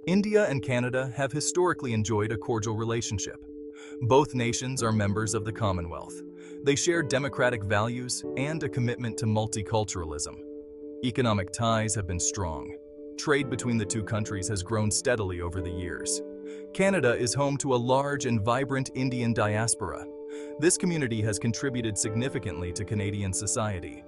India and Canada have historically enjoyed a cordial relationship. Both nations are members of the Commonwealth. They share democratic values and a commitment to multiculturalism. Economic ties have been strong. Trade between the two countries has grown steadily over the years. Canada is home to a large and vibrant Indian diaspora. This community has contributed significantly to Canadian society.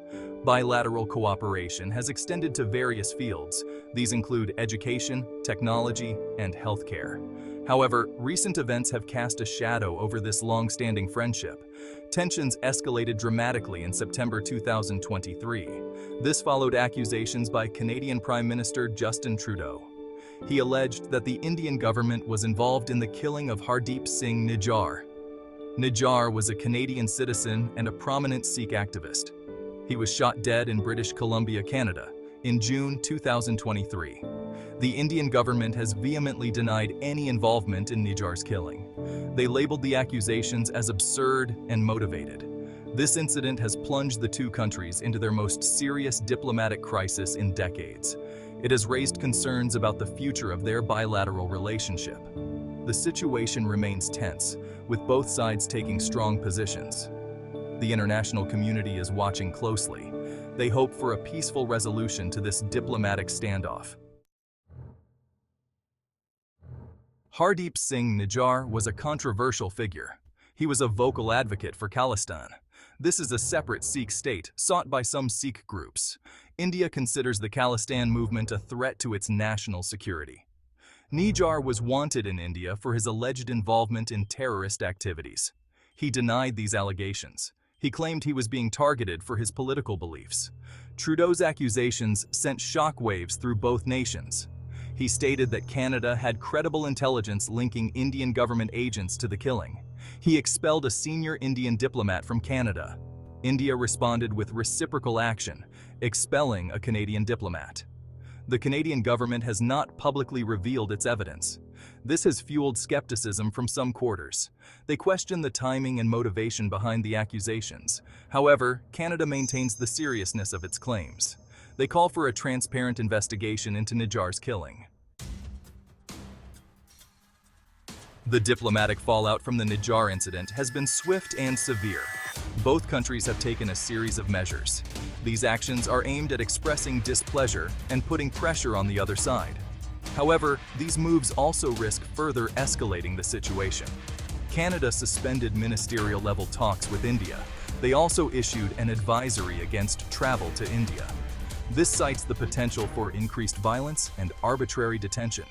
Bilateral cooperation has extended to various fields. These include education, technology, and healthcare. However, recent events have cast a shadow over this long-standing friendship. Tensions escalated dramatically in September 2023. This followed accusations by Canadian Prime Minister Justin Trudeau. He alleged that the Indian government was involved in the killing of Hardeep Singh Nijjar. Nijjar was a Canadian citizen and a prominent Sikh activist. He was shot dead in British Columbia, Canada, in June 2023. The Indian government has vehemently denied any involvement in Nijjar's killing. They labeled the accusations as absurd and motivated. This incident has plunged the two countries into their most serious diplomatic crisis in decades. It has raised concerns about the future of their bilateral relationship. The situation remains tense, with both sides taking strong positions. The international community is watching closely. They hope for a peaceful resolution to this diplomatic standoff. Hardeep Singh Nijjar was a controversial figure. He was a vocal advocate for Khalistan. This is a separate Sikh state sought by some Sikh groups. India considers the Khalistan movement a threat to its national security. Nijjar was wanted in India for his alleged involvement in terrorist activities. He denied these allegations. He claimed he was being targeted for his political beliefs. Trudeau's accusations sent shockwaves through both nations. He stated that Canada had credible intelligence linking Indian government agents to the killing. He expelled a senior Indian diplomat from Canada. India responded with reciprocal action, expelling a Canadian diplomat. The Canadian government has not publicly revealed its evidence. This has fueled skepticism from some quarters. They question the timing and motivation behind the accusations. However, Canada maintains the seriousness of its claims. They call for a transparent investigation into Nijjar's killing. The diplomatic fallout from the Nijjar incident has been swift and severe. Both countries have taken a series of measures. These actions are aimed at expressing displeasure and putting pressure on the other side. However, these moves also risk further escalating the situation. Canada suspended ministerial-level talks with India. They also issued an advisory against travel to India. This cites the potential for increased violence and arbitrary detention.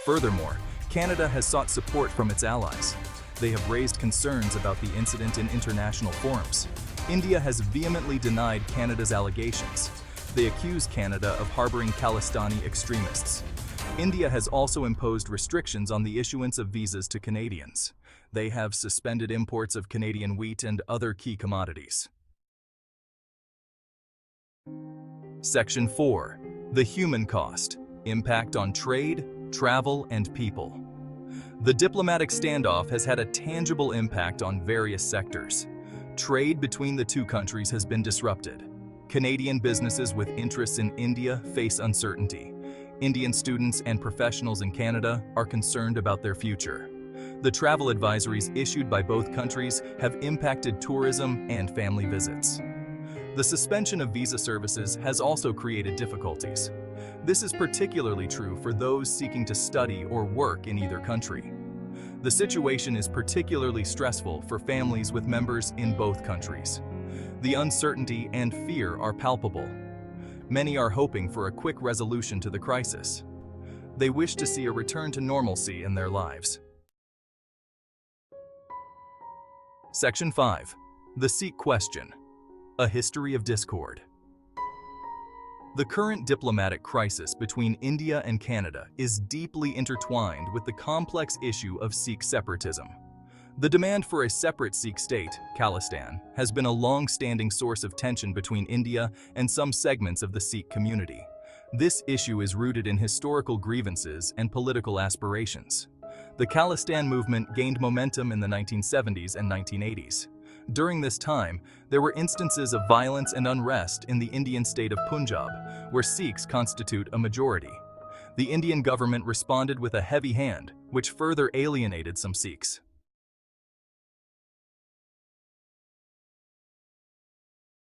Furthermore, Canada has sought support from its allies. They have raised concerns about the incident in international forums. India has vehemently denied Canada's allegations. They accuse Canada of harboring Khalistani extremists. India has also imposed restrictions on the issuance of visas to Canadians. They have suspended imports of Canadian wheat and other key commodities. Section 4. The human cost. Impact on trade, travel, and people. The diplomatic standoff has had a tangible impact on various sectors. Trade between the two countries has been disrupted. Canadian businesses with interests in India face uncertainty. Indian students and professionals in Canada are concerned about their future. The travel advisories issued by both countries have impacted tourism and family visits. The suspension of visa services has also created difficulties. This is particularly true for those seeking to study or work in either country. The situation is particularly stressful for families with members in both countries. The uncertainty and fear are palpable. Many are hoping for a quick resolution to the crisis. They wish to see a return to normalcy in their lives. Section 5. The Sikh Question. A History of Discord. The current diplomatic crisis between India and Canada is deeply intertwined with the complex issue of Sikh separatism. The demand for a separate Sikh state, Khalistan, has been a long-standing source of tension between India and some segments of the Sikh community. This issue is rooted in historical grievances and political aspirations. The Khalistan movement gained momentum in the 1970s and 1980s. During this time, there were instances of violence and unrest in the Indian state of Punjab, where Sikhs constitute a majority. The Indian government responded with a heavy hand, which further alienated some Sikhs.